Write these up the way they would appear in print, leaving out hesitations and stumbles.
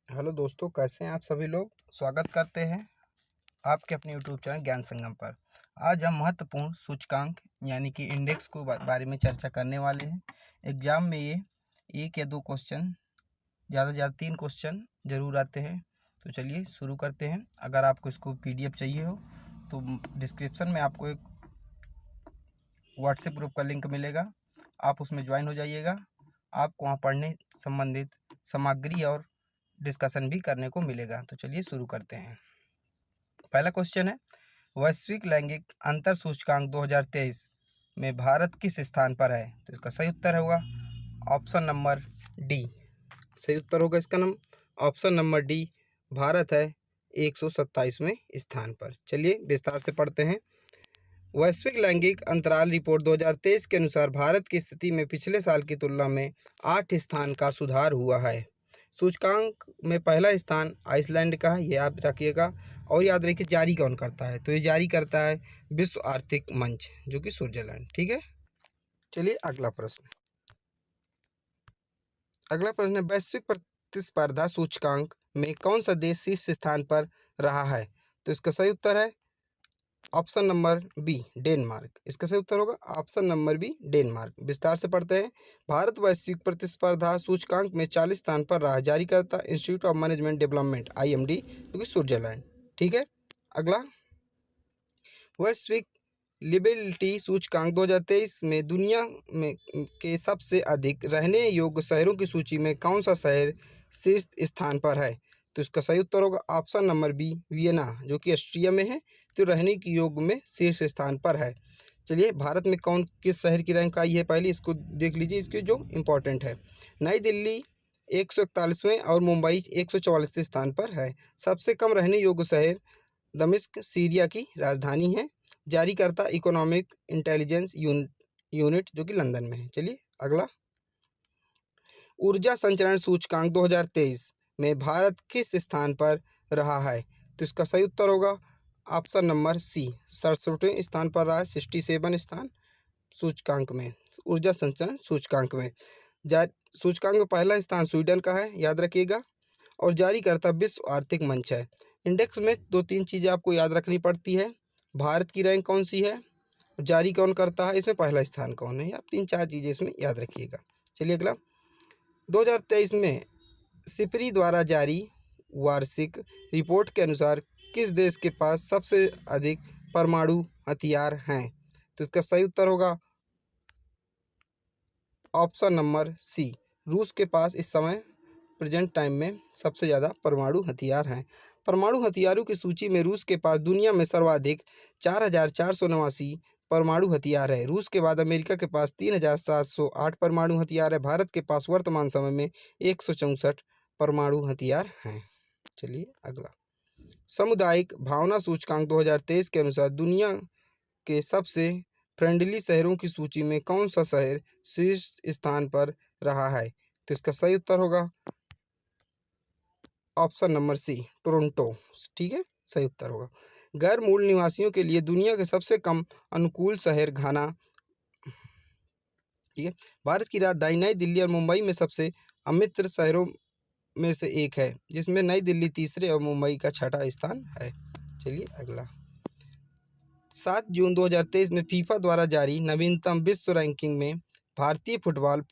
Hello दोस्तों, कैसे हैं आप सभी लोग। स्वागत करते हैं आपके अपने यूट्यूब चैनल ज्ञान संगम पर। आज हम महत्वपूर्ण सूचकांक यानी कि इंडेक्स को बारे में चर्चा करने वाले हैं। एग्जाम में ये एक या दो क्वेश्चन, ज़्यादा से ज़्यादा 3 क्वेश्चन ज़रूर आते हैं। तो चलिए शुरू करते हैं। अगर आपको इसको PDF चाहिए हो तो डिस्क्रिप्शन में आपको एक व्हाट्सएप ग्रुप का लिंक मिलेगा, आप उसमें ज्वाइन हो जाइएगा। आपको वहाँ पढ़ने संबंधित सामग्री और डिस्कशन भी करने को मिलेगा। तो चलिए शुरू करते हैं। पहला क्वेश्चन है, वैश्विक लैंगिक अंतर सूचकांक 2023 में भारत किस स्थान पर है। तो इसका सही उत्तर होगा ऑप्शन नंबर डी। सही उत्तर होगा इसका ऑप्शन नंबर डी, भारत है 127वें स्थान पर। चलिए विस्तार से पढ़ते हैं। वैश्विक लैंगिक अंतराल रिपोर्ट 2023 के अनुसार भारत की स्थिति में पिछले साल की तुलना में 8 स्थान का सुधार हुआ है। सूचकांक में पहला स्थान आइसलैंड का है, ये याद रखिएगा। और याद रखिए जारी कौन करता है, तो ये जारी करता है विश्व आर्थिक मंच, जो कि स्विट्जरलैंड। ठीक है, चलिए अगला प्रश्न है, वैश्विक प्रतिस्पर्धा सूचकांक में कौन सा देश शीर्ष स्थान पर रहा है। तो इसका सही उत्तर है ऑप्शन नंबर बी, डेनमार्क। इसका सही उत्तर होगा ऑप्शन नंबर बी, डेनमार्क। विस्तार से पढ़ते हैं। भारत वैश्विक प्रतिस्पर्धा सूचकांक में 40 स्थान पर रहा। जारी करता institute of management development IMD, जो कि स्विट्जरलैंड। ठीक है, अगला वैश्विक लिबिलिटी सूचकांक 2023 में दुनिया में के सबसे अधिक रहने योग्य शहरों की सूची में कौन सा शहर शीर्ष स्थान पर है। तो इसका सही उत्तर होगा ऑप्शन नंबर बी, वियना, जो कि ऑस्ट्रिया में है, तो रहने के योग में शीर्ष स्थान पर है। चलिए भारत में किस शहर की रैंक आई है, पहले इसको देख लीजिए, इसके जो इम्पोर्टेंट है। नई दिल्ली 141वें और मुंबई 144वें स्थान पर है। सबसे कम रहने योग्य शहर दमिश्क सीरिया की राजधानी है। जारी करता इकोनॉमिक इंटेलिजेंस यूनिट, जो कि लंदन में है। चलिए अगला, ऊर्जा संचरण सूचकांक 2023 में भारत किस स्थान पर रहा है। तो इसका सही उत्तर होगा ऑप्शन नंबर सी, 67वें स्थान पर रहा है। 67 स्थान सूचकांक में, ऊर्जा संचरण सूचकांक में। सूचकांक में पहला स्थान स्वीडन का है, याद रखिएगा। और जारी करता विश्व आर्थिक मंच है। इंडेक्स में 2-3 चीज़ें आपको याद रखनी पड़ती है। भारत की रैंक कौन सी है, जारी कौन करता है, इसमें पहला स्थान कौन है, आप 3-4 चीज़ें इसमें याद रखिएगा। चलिए अगला, 2023 में सिपरी द्वारा जारी वार्षिक रिपोर्ट के अनुसार किस देश के पास सबसे अधिक परमाणु हथियार हैं। तो इसका सही उत्तर होगा ऑप्शन नंबर सी, रूस के पास इस समय प्रेजेंट टाइम में सबसे ज़्यादा परमाणु हथियार हैं। परमाणु हथियारों की सूची में रूस के पास दुनिया में सर्वाधिक 4,489 परमाणु हथियार है। रूस के बाद अमेरिका के पास 3,708 परमाणु हथियार है। भारत के पास वर्तमान समय में 164 परमाणु हथियार हैं। चलिए अगला, सामुदायिक भावना सूचकांक 2023 के अनुसार दुनिया के सबसे फ्रेंडली शहरों की सूची में कौन सा शहर शीर्ष स्थान पर रहा है। तो इसका सही उत्तर होगा ऑप्शन नंबर सी, टोरंटो। ठीक है, सही उत्तर होगा। गैर मूल निवासियों के लिए दुनिया के सबसे कम अनुकूल शहर घाना। ठीक है, भारत की राजधानी नई दिल्ली और मुंबई में सबसे अमित्र शहरों में से एक है, जिसमें नई दिल्ली तीसरे और मुंबई का छठा स्थान है। चलिए अगला, 7 जून 2023 में फीफा द्वारा जारी नवीनतम विश्व रैंकिंग में भारतीय फुटबॉल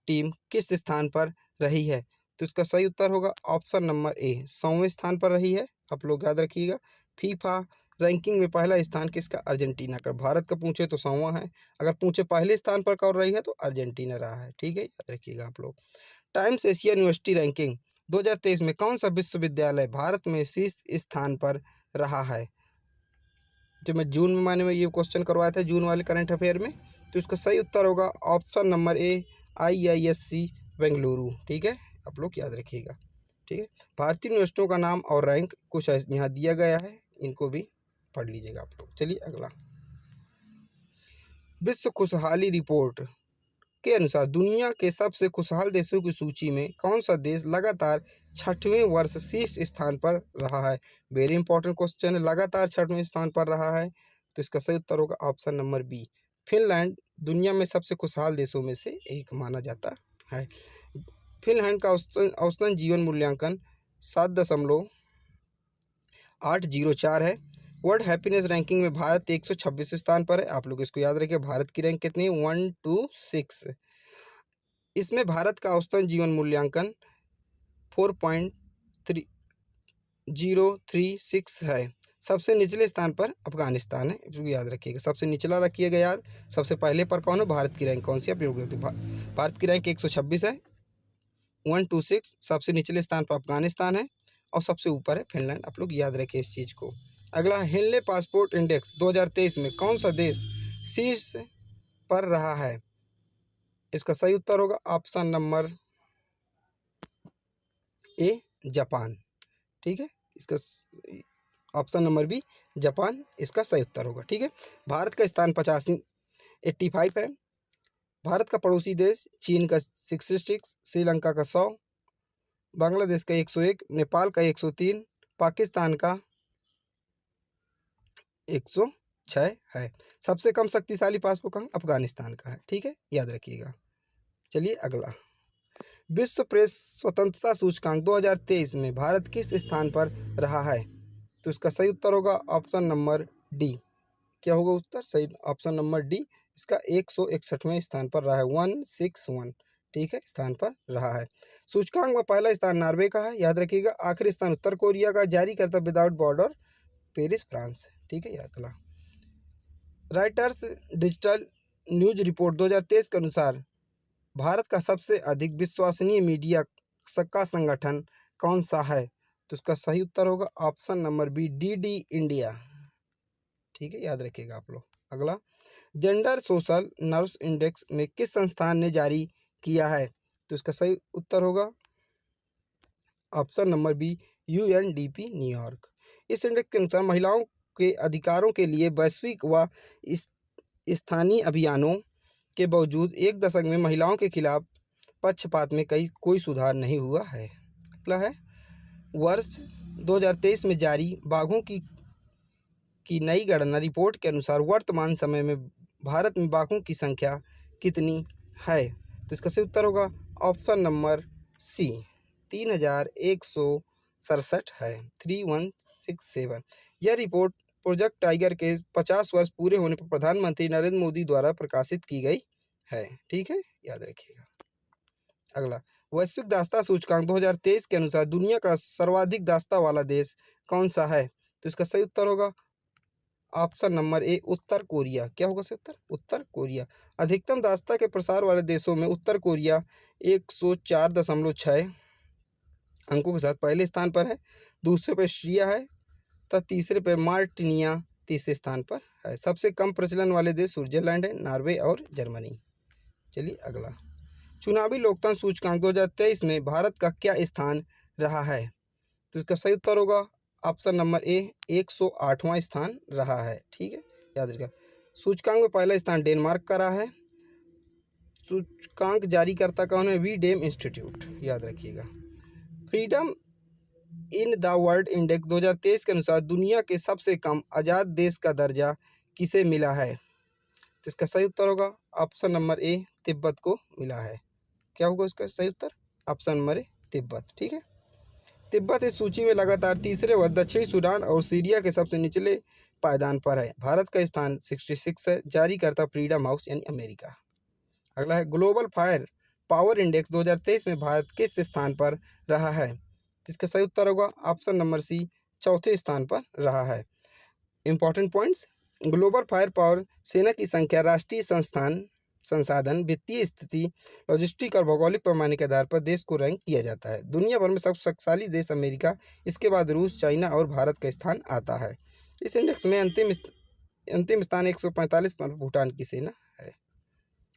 टीम किस स्थान पर रही है। तो इसका सही उत्तर होगा ऑप्शन नंबर ए, 100वें स्थान पर रही है। आप लोग याद रखिएगा, फीफा रैंकिंग में पहला स्थान किसका, अर्जेंटीना का। भारत का पूछे तो 100वां है, अगर पूछे पहले स्थान पर कौन रही है तो अर्जेंटीना रहा है। ठीक है, याद रखिएगा आप लोग। टाइम्स एशिया यूनिवर्सिटी रैंकिंग 2023 में कौन सा विश्वविद्यालय भारत में शीर्ष स्थान पर रहा है। जो मैं जून में मैंने ये क्वेश्चन करवाया था, जून वाले करंट अफेयर में, तो इसका सही उत्तर होगा ऑप्शन नंबर ए, IISc बेंगलुरु। ठीक है, आप लोग याद रखिएगा। ठीक है, भारतीय यूनिवर्सिटियों का नाम और रैंक कुछ यहाँ दिया गया है, इनको भी पढ़ लीजिएगा आप लोग। चलिए अगला, विश्व खुशहाली रिपोर्ट के अनुसार दुनिया के सबसे खुशहाल देशों की सूची में कौन सा देश लगातार 6वें वर्ष शीर्ष स्थान पर रहा है। वेरी इंपॉर्टेंट क्वेश्चन है, लगातार 6वें स्थान पर रहा है। तो इसका सही उत्तर होगा ऑप्शन नंबर बी, फिनलैंड दुनिया में सबसे खुशहाल देशों में से एक माना जाता है। फिनलैंड का औसतन जीवन मूल्यांकन 7.804 है। वर्ल्ड हैप्पीनेस रैंकिंग में भारत 126 स्थान पर है। आप लोग इसको याद रखिए, भारत की रैंक कितनी है? 126। इसमें भारत का औसतन जीवन मूल्यांकन 4.3036 है। सबसे निचले स्थान पर अफगानिस्तान है, इसको याद रखिएगा। सबसे निचला रखिएगा याद। सबसे पहले पर कौन है? भारत की रैंक कौन सी? आप लोग भारत की रैंक 126 है, 126। सबसे निचले स्थान पर अफगानिस्तान है और सबसे ऊपर है फिनलैंड। आप लोग याद रखिए इस चीज़ को। अगला, हेनले पासपोर्ट इंडेक्स 2023 में कौन सा देश शीर्ष पर रहा है? इसका सही उत्तर होगा ऑप्शन नंबर ए, जापान। ठीक है, इसका ऑप्शन नंबर बी, जापान इसका सही उत्तर होगा। ठीक है, भारत का स्थान 85 है। भारत का पड़ोसी देश चीन का 66, श्रीलंका का 100, बांग्लादेश का 101, नेपाल का 103, पाकिस्तान का 106 है। सबसे कम शक्तिशाली पासपोर्ट कहाँ? अफगानिस्तान का है। ठीक है, याद रखिएगा। चलिए अगला, विश्व प्रेस स्वतंत्रता सूचकांक 2023 में भारत किस स्थान पर रहा है? तो इसका सही उत्तर होगा ऑप्शन नंबर डी। क्या होगा उत्तर? सही ऑप्शन नंबर डी, इसका 161वें स्थान पर रहा है, 161। ठीक है, स्थान पर रहा है। सूचकांक में पहला स्थान नॉर्वे का है, याद रखिएगा। आखिरी स्थान उत्तर कोरिया का, जारी करता विदाउट बॉर्डर पेरिस, फ्रांस। ठीक है, अगला, राइटर्स डिजिटल न्यूज रिपोर्ट 2023 के अनुसार भारत का सबसे अधिक विश्वसनीय मीडिया का संगठन कौन सा है? तो इसका सही उत्तर होगा option number B, DD India. ठीक है, याद रखिएगा आप लोग। अगला, जेंडर सोशल नर्व्स इंडेक्स में किस संस्थान ने जारी किया है? तो इसका सही उत्तर होगा option number B, UNDP New York. इस इंडेक्स के अनुसार महिलाओं के अधिकारों के लिए वैश्विक व स्थानीय अभियानों के बावजूद एक दशक में महिलाओं के खिलाफ पक्षपात में कोई सुधार नहीं हुआ है। अगला है, वर्ष 2023 में जारी बाघों की नई गणना रिपोर्ट के अनुसार वर्तमान समय में भारत में बाघों की संख्या कितनी है? तो इसका सही उत्तर होगा ऑप्शन नंबर सी, 3167 है, 3167। यह रिपोर्ट प्रोजेक्ट टाइगर के 50 वर्ष पूरे होने पर प्रधानमंत्री नरेंद्र मोदी द्वारा प्रकाशित की गई है। ठीक है, याद रखिएगा। अगला, वैश्विक दास्ता सूचकांक 2023 के अनुसार दुनिया का सर्वाधिक दास्ता वाला देश कौन सा है? तो इसका सही उत्तर होगा ऑप्शन नंबर ए, उत्तर कोरिया। क्या होगा सही उत्तर? उत्तर कोरिया। अधिकतम दास्ता के प्रसार वाले देशों में उत्तर कोरिया 104.6 अंकों के साथ पहले स्थान पर है। दूसरे पर सीरिया है, तथा तीसरे पर मार्टिनिया तीसरे स्थान पर है। सबसे कम प्रचलन वाले देश स्विट्जरलैंड है, नॉर्वे और जर्मनी। चलिए अगला, चुनावी लोकतंत्र सूचकांक 2023 में भारत का क्या स्थान रहा है? तो इसका सही उत्तर होगा ऑप्शन नंबर ए, 108वां स्थान रहा है। ठीक है, याद रखिएगा। सूचकांक में पहला स्थान डेनमार्क का रहा है। सूचकांक जारी करता कौन है? वीडेम इंस्टीट्यूट, याद रखिएगा। Freedom in the world index 2023 के अनुसार दुनिया के सबसे कम आज़ाद देश का दर्जा किसे मिला है? तो इसका सही उत्तर होगा ऑप्शन नंबर ए, तिब्बत को मिला है। क्या होगा इसका सही उत्तर? Option number A, Tibet. ठीक है, तिब्बत इस सूची में लगातार तीसरे व दक्षिणी सूडान और सीरिया के सबसे निचले पायदान पर है। भारत का स्थान 66 है, जारी करता फ्रीडम हाउस यानी अमेरिका। अगला है, ग्लोबल फायर पावर इंडेक्स 2023 में भारत किस स्थान पर रहा है? इसका सही उत्तर होगा ऑप्शन नंबर सी, चौथे स्थान पर रहा है। Important points, global fire power सेना की संख्या, राष्ट्रीय संसाधन, वित्तीय स्थिति, लॉजिस्टिक और भौगोलिक पैमाने के आधार पर देश को रैंक किया जाता है। दुनिया भर में सबसे शक्तिशाली देश अमेरिका, इसके बाद रूस, चाइना और भारत का स्थान आता है। इस इंडेक्स में अंतिम स्थान 145 पर भूटान की सेना है।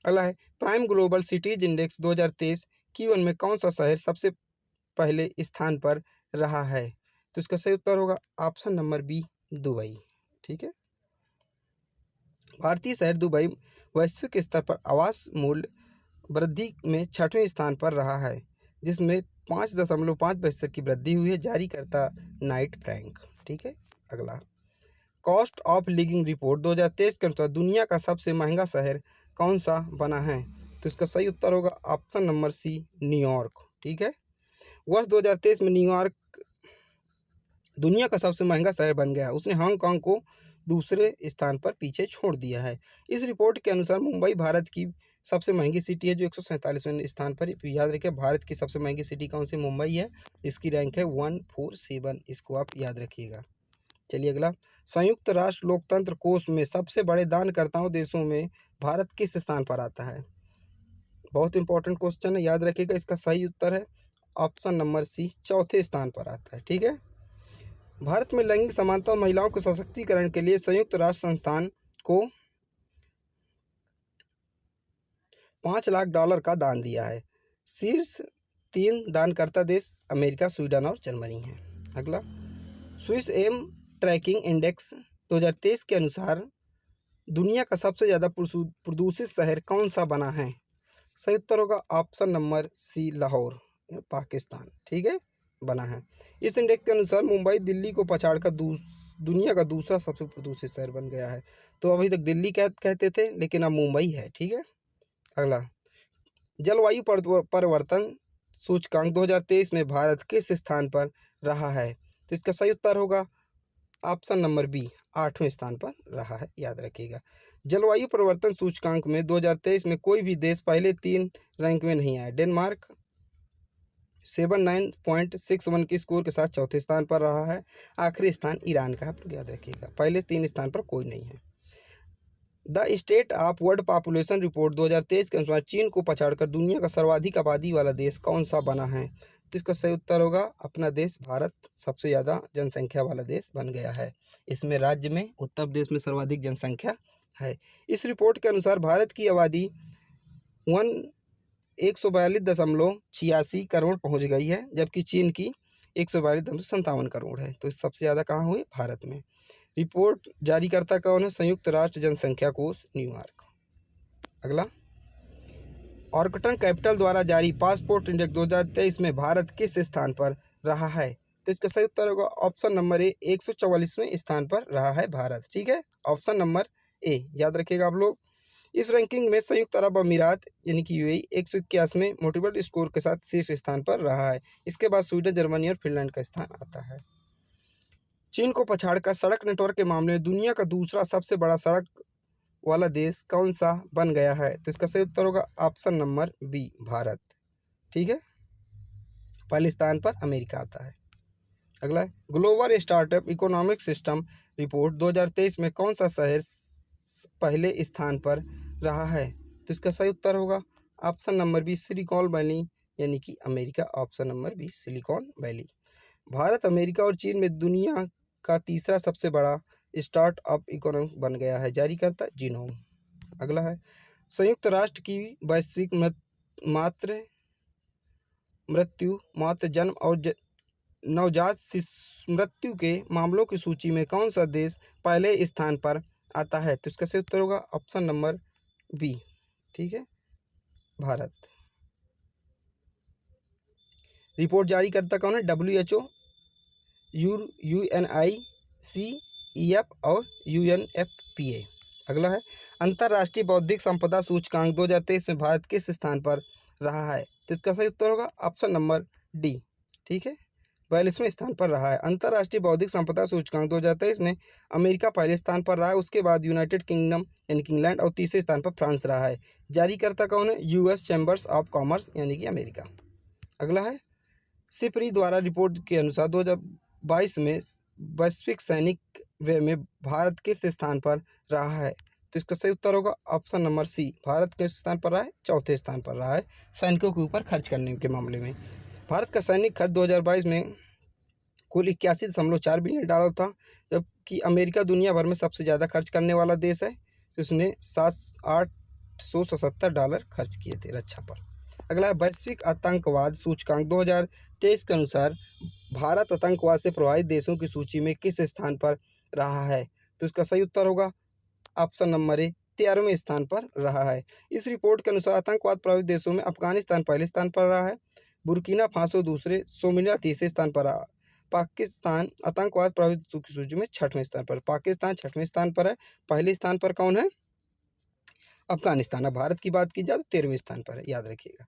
अगला है, prime global cities index 2023 Q1 में कौन सा शहर सबसे पहले स्थान पर रहा है? तो इसका सही उत्तर होगा ऑप्शन नंबर बी, दुबई। ठीक है, भारतीय शहर दुबई वैश्विक स्तर पर आवास मूल्य वृद्धि में 6वें स्थान पर रहा है, जिसमें 5.5% की वृद्धि हुई है, जारी करता नाइट फ्रैंक। ठीक है, अगला, कॉस्ट ऑफ लिविंग रिपोर्ट 2023 के अनुसार दुनिया का सबसे महंगा शहर कौन सा बना है? तो इसका सही उत्तर होगा ऑप्शन नंबर सी, न्यूयॉर्क। ठीक है, वर्ष 2023 में न्यूयॉर्क दुनिया का सबसे महंगा शहर बन गया। उसने हांगकांग को दूसरे स्थान पर पीछे छोड़ दिया है। इस रिपोर्ट के अनुसार मुंबई भारत की सबसे महंगी सिटी है, जो 147वें स्थान पर। याद रखिए, भारत की सबसे महंगी सिटी कौन सी? मुंबई है। इसकी रैंक है 147, इसको आप याद रखिएगा। चलिए अगला, संयुक्त राष्ट्र लोकतंत्र कोष में सबसे बड़े दानकर्ताओं देशों में भारत किस स्थान पर आता है? बहुत इंपॉर्टेंट क्वेश्चन है, याद रखिएगा। इसका सही उत्तर है ऑप्शन नंबर सी, चौथे स्थान पर आता है। ठीक है। भारत में लैंगिक समानता और महिलाओं के सशक्तिकरण के लिए संयुक्त राष्ट्र संस्थान को $5 लाख का दान दिया है। शीर्ष 3 दानकर्ता देश अमेरिका, स्वीडन और जर्मनी हैं। अगला, स्विस एम ट्रैकिंग इंडेक्स 2023 के अनुसार दुनिया का सबसे ज़्यादा प्रदूषित शहर कौन सा बना है? सही उत्तर होगा option number C, Lahore, Pakistan. ठीक है, बना है। इस इंडेक्स के अनुसार मुंबई दिल्ली को पछाड़कर दुनिया का दूसरा सबसे प्रदूषित शहर बन गया है। तो अभी तक दिल्ली कहते थे, लेकिन अब मुंबई है। ठीक है। अगला, जलवायु परिवर्तन सूचकांक 2023 में भारत किस स्थान पर रहा है? तो इसका सही उत्तर होगा ऑप्शन नंबर बी, 8वें स्थान पर रहा है। याद रखिएगा, जलवायु परिवर्तन सूचकांक में 2023 में कोई भी देश पहले 3 रैंक में नहीं आया। डेनमार्क 79.61 की स्कोर के साथ चौथे स्थान पर रहा है। आखिरी स्थान ईरान का है, आप याद रखिएगा। पहले 3 स्थान पर कोई नहीं है। The state of world population report 2023 के अनुसार चीन को पछाड़कर दुनिया का सर्वाधिक आबादी वाला देश कौन सा बना है? तो इसका सही उत्तर होगा अपना देश भारत, सबसे ज़्यादा जनसंख्या वाला देश बन गया है। इसमें राज्य में उत्तर प्रदेश में सर्वाधिक जनसंख्या है। इस रिपोर्ट के अनुसार भारत की आबादी 142.86 करोड़ पहुंच गई है, जबकि चीन की 142.57 करोड़ है। तो सबसे ज़्यादा कहाँ हुई? भारत में। रिपोर्ट जारीकर्ता कौन है? संयुक्त राष्ट्र जनसंख्या कोष, न्यूयॉर्क। अगला, ऑर्कटन कैपिटल द्वारा जारी पासपोर्ट इंडेक्स 2023 में भारत किस स्थान पर रहा है? तो इसका सही उत्तर होगा ऑप्शन नंबर ए, 144वें स्थान पर रहा है भारत। ठीक है, ऑप्शन नंबर ए याद रखिएगा आप लोग। इस रैंकिंग में संयुक्त अरब अमीरात यानी कि यूएई 181वें मोटिवेट स्कोर के साथ शीर्ष स्थान पर रहा है। इसके बाद स्वीडन, जर्मनी और फिनलैंड का स्थान आता है। चीन को पछाड़कर सड़क नेटवर्क के मामले में दुनिया का दूसरा सबसे बड़ा सड़क वाला देश कौन सा बन गया है? तो इसका सही उत्तर होगा ऑप्शन नंबर बी, भारत। ठीक है, पहले स्थान पर अमेरिका आता है। अगला, global startup economic system report 2023 में कौन सा शहर पहले स्थान पर रहा है? तो इसका सही उत्तर होगा option number B, Silicon Valley यानी कि America. Option number B, Silicon Valley. Bharat, America और चीन में दुनिया का तीसरा सबसे बड़ा स्टार्टअप इकोनॉमी बन गया है। जारी करता जीनोम। अगला है, संयुक्त राष्ट्र की वैश्विक मातृ जन्म और नवजात मृत्यु के मामलों की सूची में कौन सा देश पहले स्थान पर आता है? तो इसका सही उत्तर होगा ऑप्शन नंबर बी। ठीक है, भारत। रिपोर्ट जारी करता कौन है? WHO, UNICEF और UNFPA। अगला है, अंतर्राष्ट्रीय बौद्धिक संपदा सूचकांक 2023 में भारत किस स्थान पर रहा है? तो इसका सही उत्तर होगा ऑप्शन नंबर डी। ठीक है, 42वें स्थान पर रहा है। अंतर्राष्ट्रीय बौद्धिक संपदा सूचकांक 2023 में अमेरिका पहले स्थान पर रहा है। उसके बाद यूनाइटेड किंगडम यानी कि इंग्लैंड और तीसरे स्थान पर फ्रांस रहा है। जारी करता कौन है? US चैम्बर्स ऑफ कॉमर्स यानी कि अमेरिका। अगला है, सिपरी द्वारा रिपोर्ट के अनुसार 2022 में वैश्विक सैनिक व्यय में भारत किस स्थान पर रहा है? तो इसका सही उत्तर होगा ऑप्शन नंबर सी, भारत किस स्थान पर रहा है? चौथे स्थान पर रहा है सैनिकों के ऊपर खर्च करने के मामले में। भारत का सैनिक खर्च 2022 में कुल 81.4 बिलियन डॉलर था, जबकि अमेरिका दुनिया भर में सबसे ज़्यादा खर्च करने वाला देश है। तो उसने $877 खर्च किए थे रक्षा पर। अगला, वैश्विक आतंकवाद सूचकांक 2023 के अनुसार भारत आतंकवाद से प्रभावित देशों की सूची में किस स्थान पर रहा है? तो इसका सही उत्तर होगा ऑप्शन नंबर ए, 13वें स्थान पर रहा है। इस रिपोर्ट के अनुसार आतंकवाद प्रभावित देशों में अफगानिस्तान पहले स्थान पर रहा है, बुर्किना फासो दूसरे, सोमालिया तीसरे स्थान पर रहा। पाकिस्तान आतंकवाद प्रभावित की सूची में 6वें स्थान पर। पाकिस्तान 6वें स्थान पर है। पहले स्थान पर कौन है? अफगानिस्तान। अब भारत की बात की जाए तो 13वें स्थान पर है, याद रखिएगा।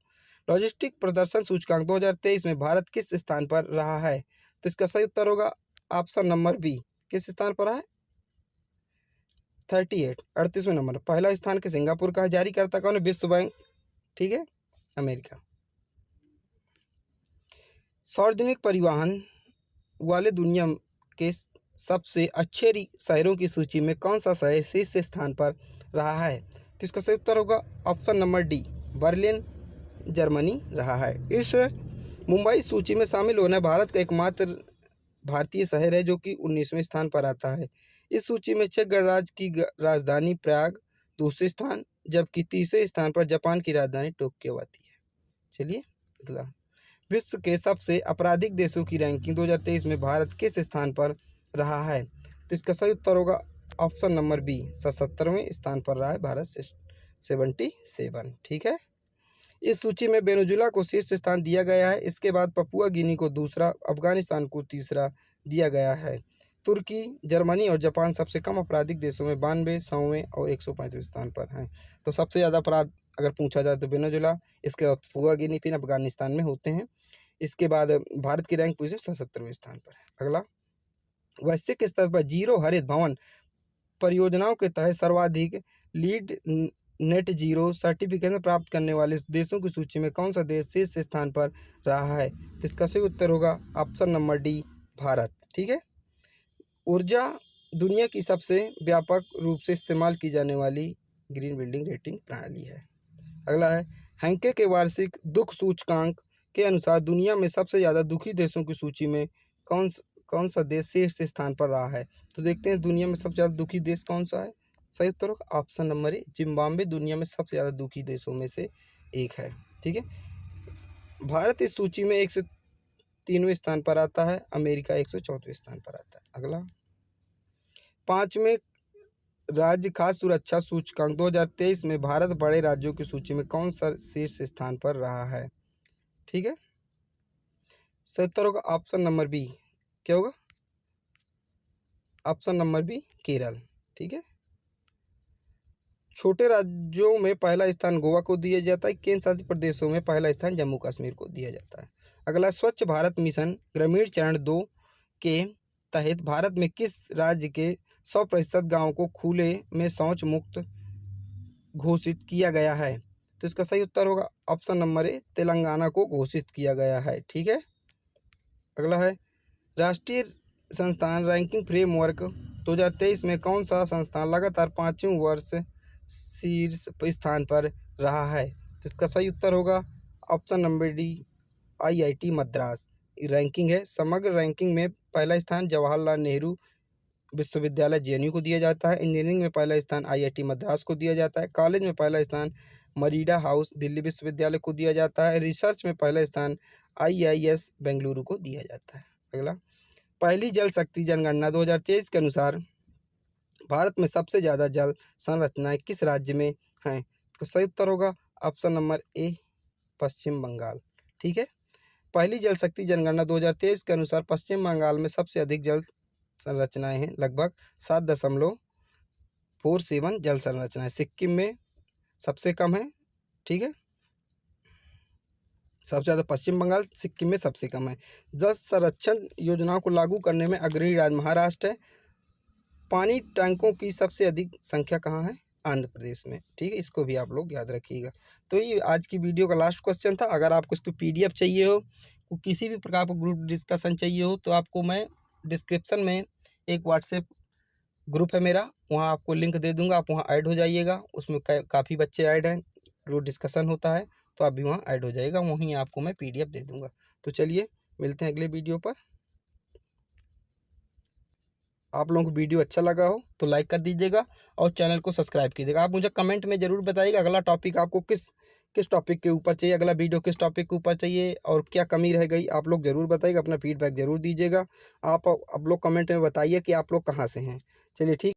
लॉजिस्टिक प्रदर्शन सूचकांक 2023 में भारत किस स्थान पर रहा है? तो इसका सही उत्तर होगा ऑप्शन नंबर बी किस स्थान पर है? 38 38वें नंबर। पहला स्थान के सिंगापुर का है। जारीकर्ता कौन है? विश्व बैंक, ठीक है, अमेरिका। सार्वजनिक परिवहन वाले दुनिया के सबसे अच्छे शहरों की सूची में कौन सा शहर शीर्ष स्थान पर रहा है? तो इसका सही उत्तर होगा option number D, Berlin, Germany रहा है। इस मुंबई सूची में शामिल होना भारत का एकमात्र भारतीय शहर है जो कि 19वें स्थान पर आता है। इस सूची में चेक गणराज्य की राजधानी प्राग दूसरे स्थान, जबकि तीसरे स्थान पर जापान की राजधानी टोक्यो आती है। चलिए अगला, विश्व के सबसे आपराधिक देशों की रैंकिंग 2023 में भारत किस स्थान पर रहा है? तो इसका सही उत्तर होगा ऑप्शन नंबर बी, 77वें स्थान पर रहा है भारत से 77, ठीक है। इस सूची में वेनेजुएला को शीर्ष स्थान दिया गया है। इसके बाद पपुआ गिनी को दूसरा, अफगानिस्तान को तीसरा दिया गया है। तुर्की, जर्मनी और जापान सबसे कम आपराधिक देशों में 92, 100वें और 135वें स्थान पर हैं। तो सबसे ज़्यादा अपराध अगर पूछा जाए तो वेनेजुएला, इसके बाद पपुआ गिनी, फिर अफगानिस्तान में होते हैं। इसके बाद भारत की रैंक पूछे 77वें स्थान पर है। अगला, वैश्विक स्तर पर जीरो हरित भवन परियोजनाओं के तहत सर्वाधिक लीड नेट जीरो सर्टिफिकेशन प्राप्त करने वाले देशों की सूची में कौन सा देश शीर्ष स्थान पर रहा है? तो इसका सही उत्तर होगा ऑप्शन नंबर डी, भारत, ठीक है। ऊर्जा दुनिया की सबसे व्यापक रूप से इस्तेमाल की जाने वाली ग्रीन बिल्डिंग रेटिंग प्रणाली है। अगला है, हैंके के वार्षिक दुख सूचकांक के अनुसार दुनिया में सबसे ज़्यादा दुखी देशों की सूची में कौन सा देश शीर्ष स्थान पर रहा है? तो देखते हैं दुनिया में सबसे ज़्यादा दुखी देश कौन सा है। सही उत्तर होगा ऑप्शन नंबर ए, जिम्बाब्वे दुनिया में सबसे ज़्यादा दुखी देशों में से एक है, ठीक है। भारत इस सूची में 103वें स्थान पर आता है, अमेरिका 104वें स्थान पर आता है। अगला, 5वें राज्य खाद्य सुरक्षा सूचकांक 2023 में भारत बड़े राज्यों की सूची में कौन सा शीर्ष स्थान पर रहा है? ठीक है, सही उत्तर होगा ऑप्शन नंबर बी, क्या होगा? ऑप्शन नंबर बी, केरल, ठीक है। छोटे राज्यों में पहला स्थान गोवा को दिया जाता है। केंद्र शासित प्रदेशों में पहला स्थान जम्मू कश्मीर को दिया जाता है। अगला, स्वच्छ भारत मिशन ग्रामीण चरण 2 के तहत भारत में किस राज्य के 100% गाँव को खुले में शौच मुक्त घोषित किया गया है? तो इसका सही उत्तर होगा ऑप्शन नंबर ए, तेलंगाना को घोषित किया गया है, ठीक है। अगला है, राष्ट्रीय संस्थान रैंकिंग फ्रेमवर्क 2023 में कौन सा संस्थान लगातार 5वें वर्ष शीर्ष स्थान पर रहा है? तो इसका सही उत्तर होगा option number D, IIT Madras. Ranking है, समग्र रैंकिंग में पहला स्थान जवाहरलाल नेहरू विश्वविद्यालय JNU को दिया जाता है। इंजीनियरिंग में पहला स्थान IIT मद्रास को दिया जाता है। कॉलेज में पहला स्थान मरीडा हाउस दिल्ली विश्वविद्यालय को दिया जाता है। रिसर्च में पहला स्थान IIS बेंगलुरु को दिया जाता है। अगला, पहली जल शक्ति जनगणना 2023 के अनुसार भारत में सबसे ज़्यादा जल संरचनाएं किस राज्य में हैं? तो सही उत्तर होगा ऑप्शन नंबर ए, पश्चिम बंगाल, ठीक है। पहली जल शक्ति जनगणना 2023 के अनुसार पश्चिम बंगाल में सबसे अधिक जल संरचनाएं हैं, लगभग 7.47 जल संरचनाएं। सिक्किम में सबसे कम है, ठीक है। सबसे ज़्यादा पश्चिम बंगाल, सिक्किम में सबसे कम है। जल संरक्षण योजनाओं को लागू करने में अग्रणी राज्य महाराष्ट्र है। पानी टैंकों की सबसे अधिक संख्या कहाँ है? आंध्र प्रदेश में, ठीक है। इसको भी आप लोग याद रखिएगा। तो ये आज की वीडियो का लास्ट क्वेश्चन था। अगर आपको इसकी PDF चाहिए हो, किसी भी प्रकार का ग्रुप डिस्कशन चाहिए हो, तो आपको मैं डिस्क्रिप्शन में एक व्हाट्सएप ग्रुप है मेरा, वहाँ आपको लिंक दे दूँगा, आप वहाँ ऐड हो जाइएगा। उसमें काफ़ी बच्चे ऐड हैं, रोज़ डिस्कशन होता है, तो आप भी वहाँ ऐड हो जाइएगा। वहीं आपको मैं PDF दे दूँगा। तो चलिए मिलते हैं अगले वीडियो पर। आप लोगों को वीडियो अच्छा लगा हो तो लाइक कर दीजिएगा और चैनल को सब्सक्राइब कीजिएगा। आप मुझे कमेंट में ज़रूर बताइएगा अगला टॉपिक आपको किस टॉपिक के ऊपर चाहिए, अगला वीडियो किस टॉपिक के ऊपर चाहिए और क्या कमी रह गई, आप लोग ज़रूर बताइएगा। अपना फीडबैक ज़रूर दीजिएगा। आप लोग कमेंट में बताइए कि आप लोग कहाँ से हैं। चलिए ठीक।